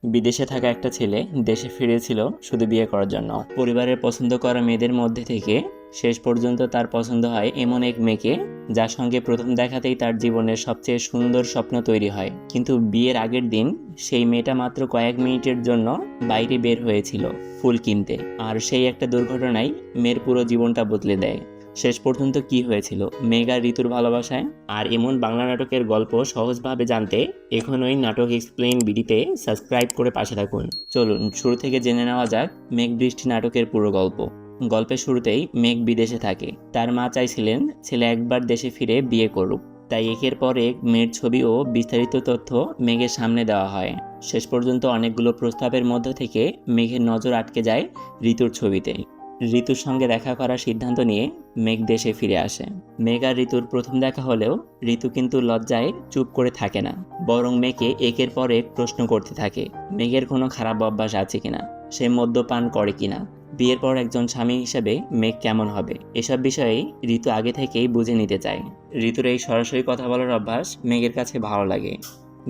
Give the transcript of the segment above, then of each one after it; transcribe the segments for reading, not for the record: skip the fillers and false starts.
বিদেশে থাকা একটা ছেলে দেশে ফিরেছিল শুধু বিয়ে করার জন্য। পরিবারের পছন্দ করা মেয়েদের মধ্যে থেকে শেষ পর্যন্ত তার পছন্দ হয় এমন এক মেয়েকে, যার সঙ্গে প্রথম দেখাতেই তার জীবনের সবচেয়ে সুন্দর স্বপ্ন তৈরি হয়। কিন্তু বিয়ের আগের দিন সেই মেয়েটা মাত্র কয়েক মিনিটের জন্য বাইরে বের হয়েছিল ফুল কিনতে, আর সেই একটা দুর্ঘটনায় মেয়ের পুরো জীবনটা বদলে দেয়। শেষ পর্যন্ত কি হয়েছিল মেঘ আর ঋতুর ভালোবাসায়, আর এমন বাংলা নাটকের গল্প সহজভাবে জানতে এখনই নাটক এক্সপ্লেইন বিডিতে সাবস্ক্রাইব করে পাশে থাকুন। চলুন শুরু থেকে জেনে নেওয়া যাক মেঘ বৃষ্টি নাটকের পুরো গল্প। গল্পের শুরুতেই মেঘ বিদেশে থাকে। তার মা চাইছিলেন ছেলে একবার দেশে ফিরে বিয়ে করুক, তাই একের পর এক মেয়ের ছবি ও বিস্তারিত তথ্য মেঘের সামনে দেওয়া হয়। শেষ পর্যন্ত অনেকগুলো প্রস্তাবের মধ্য থেকে মেঘের নজর আটকে যায় ঋতুর ছবিতে। ঋতুর সঙ্গে দেখা করার সিদ্ধান্ত নিয়ে মেঘ দেশে ফিরে আসে। মেঘ আর ঋতুর প্রথম দেখা হলেও ঋতু কিন্তু লজ্জায় চুপ করে থাকে না, বরং মেঘকে একের পর এক প্রশ্ন করতে থাকে মেঘের কোনো খারাপ অভ্যাস আছে কিনা, সে মদ্যপান করে কিনা, বিয়ের পর একজন স্বামী হিসেবে মেঘ কেমন হবে। এসব বিষয়ে ঋতু আগে থেকেই বুঝে নিতে চায়। ঋতুর এই সরাসরি কথা বলার অভ্যাস মেঘের কাছে ভালো লাগে।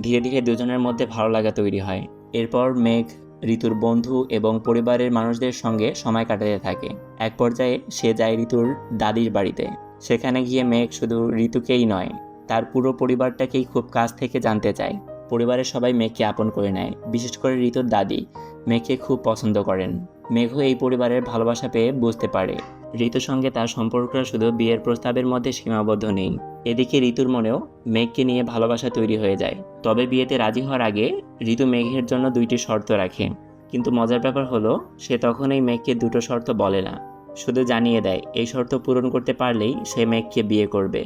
ধীরে ধীরে দুজনের মধ্যে ভালো লাগা তৈরি হয়। এরপর মেঘ ঋতুর বন্ধু এবং পরিবারের মানুষদের সঙ্গে সময় কাটাতে থাকে। এক পর্যায়ে সে যায় ঋতুর দাদির বাড়িতে। সেখানে গিয়ে মেঘ শুধু ঋতুকেই নয়, তার পুরো পরিবারটাকেই খুব কাছ থেকে জানতে চায়। পরিবারের সবাই মেঘকে আপন করে নেয়, বিশেষ করে ঋতুর দাদি মেঘকে খুব পছন্দ করেন। মেঘও এই পরিবারের ভালোবাসা পেয়ে বুঝতে পারে ঋতুর সঙ্গে তার সম্পর্কটা শুধু বিয়ের প্রস্তাবের মধ্যে সীমাবদ্ধ নেই। এদিকে ঋতুর মনেও মেঘকে নিয়ে ভালোবাসা তৈরি হয়ে যায়। তবে বিয়েতে রাজি হওয়ার আগে ঋতু মেঘের জন্য দুইটি শর্ত রাখে। কিন্তু মজার ব্যাপার হলো সে তখনই মেঘকে দুটো শর্ত বলে না, শুধু জানিয়ে দেয় এই শর্ত পূরণ করতে পারলেই সে মেঘকে বিয়ে করবে।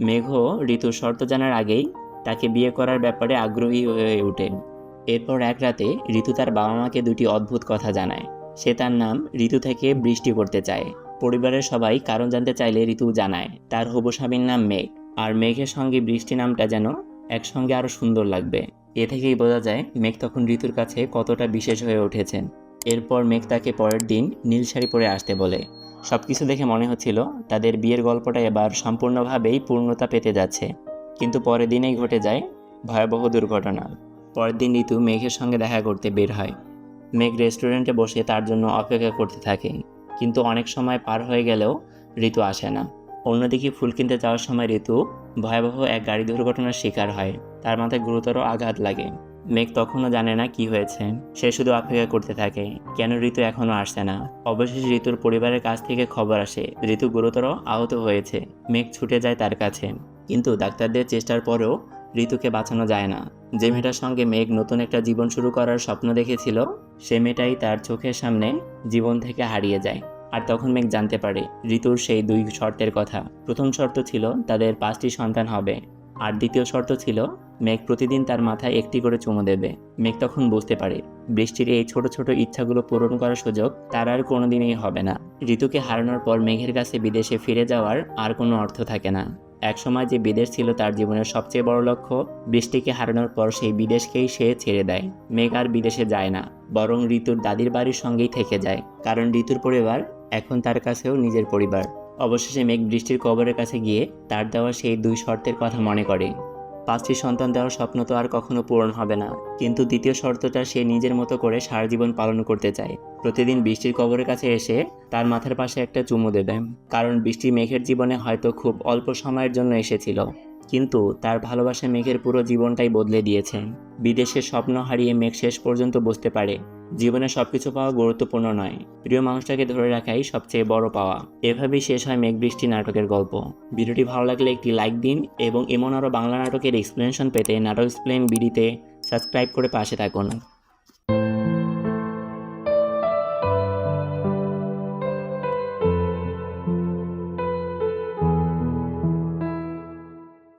মেঘও ঋতুর শর্ত জানার আগেই তাকে বিয়ে করার ব্যাপারে আগ্রহী হয়ে ওঠে। এরপর এক রাতে ঋতু তার বাবা মাকে দুটি অদ্ভুত কথা জানায়। সে তার নাম ঋতু থেকে বৃষ্টি করতে চায়। পরিবারের সবাই কারণ জানতে চাইলে ঋতু জানায় তার হবু স্বামীর নাম মেঘ, আর মেঘের সঙ্গে বৃষ্টি নামটা যেন একসঙ্গে আরও সুন্দর লাগবে। এ থেকেই বোঝা যায় মেঘ তখন ঋতুর কাছে কতটা বিশেষ হয়ে উঠেছেন। এরপর মেঘ তাকে পরের দিন নীল শাড়ি পরে আসতে বলে। সবকিছু দেখে মনে হচ্ছিল তাদের বিয়ের গল্পটা এবার সম্পূর্ণভাবেই পূর্ণতা পেতে যাচ্ছে। কিন্তু পরের দিনেই ঘটে যায় ভয়াবহ দুর্ঘটনা। পরের দিন ঋতু মেঘের সঙ্গে দেখা করতে বের হয়। মেঘ রেস্টুরেন্টে বসে তার জন্য অপেক্ষা করতে থাকে, কিন্তু অনেক সময় পার হয়ে গেলেও ঋতু আসে না। অন্যদিকে ফুল কিনতে যাওয়ার সময় ঋতু ভয়াবহ এক গাড়ি দুর্ঘটনার শিকার হয়। তার মাথায় গুরুতর আঘাত লাগে। মেঘ তখনও জানে না কি হয়েছে, সে শুধু অপেক্ষা করতে থাকে কেন ঋতু এখনও আসছে না। অবশেষে ঋতুর পরিবারের কাছ থেকে খবর আসে ঋতু গুরুতর আহত হয়েছে। মেঘ ছুটে যায় তার কাছে, কিন্তু ডাক্তারদের চেষ্টার পরেও ঋতুকে বাঁচানো যায় না। যে মেয়েটার সঙ্গে মেঘ নতুন একটা জীবন শুরু করার স্বপ্ন দেখেছিল, সে মেয়েটাই তার চোখের সামনে জীবন থেকে হারিয়ে যায়। আর তখন মেঘ জানতে পারে ঋতুর সেই দুই শর্তের কথা। প্রথম শর্ত ছিল তাদের 5টি সন্তান হবে, আর দ্বিতীয় শর্ত ছিল মেঘ প্রতিদিন তার মাথায় একটি করে চুমু দেবে। মেঘ তখন বুঝতে পারে বৃষ্টির এই ছোট ছোট ইচ্ছাগুলো পূরণ করার সুযোগ তার আর কোনোদিনই হবে না। ঋতুকে হারানোর পর মেঘের কাছে বিদেশে ফিরে যাওয়ার আর কোনো অর্থ থাকে না। একসময় যে বিদেশ ছিল তার জীবনের সবচেয়ে বড় লক্ষ্য, বৃষ্টিকে হারানোর পর সেই বিদেশকেই সে ছেড়ে দেয়। মেঘ আর বিদেশে যায় না, বরং ঋতুর দাদির বাড়ির সঙ্গেই থেকে যায়, কারণ ঋতুর পরিবার এখন তার কাছেও নিজের পরিবার। অবশেষে মেঘ বৃষ্টির কবরের কাছে গিয়ে তার দেওয়া সেই দুই শর্তের কথা মনে করে। 5টি সন্তান দেওয়ার স্বপ্ন তো আর কখনো পূরণ হবে না, কিন্তু দ্বিতীয় শর্তটা সে নিজের মতো করে সারা জীবন পালন করতে চায়। প্রতিদিন বৃষ্টির কবরের কাছে এসে তার মাথার পাশে একটা চুমু দেবে, কারণ বৃষ্টি মেঘের জীবনে হয়তো খুব অল্প সময়ের জন্য এসেছিল, কিন্তু তার ভালোবাসা মেঘের পুরো জীবনটাই বদলে দিয়েছে। বিদেশের স্বপ্ন হারিয়ে মেঘ শেষ পর্যন্ত বুঝতে পারে জীবনে সবকিছু পাওয়া গুরুত্বপূর্ণ নয়, প্রিয় মানুষটাকে ধরে রাখাই সবচেয়ে বড় পাওয়া। এভাবেই শেষ হয় মেঘ বৃষ্টি নাটকের গল্প। ভিডিওটি ভালো লাগলে একটি লাইক দিন এবং এমন আরও বাংলা নাটকের এক্সপ্লেনেশন পেতে নাটক এক্সপ্লেন বিডিতে সাবস্ক্রাইব করে পাশে থাকুন।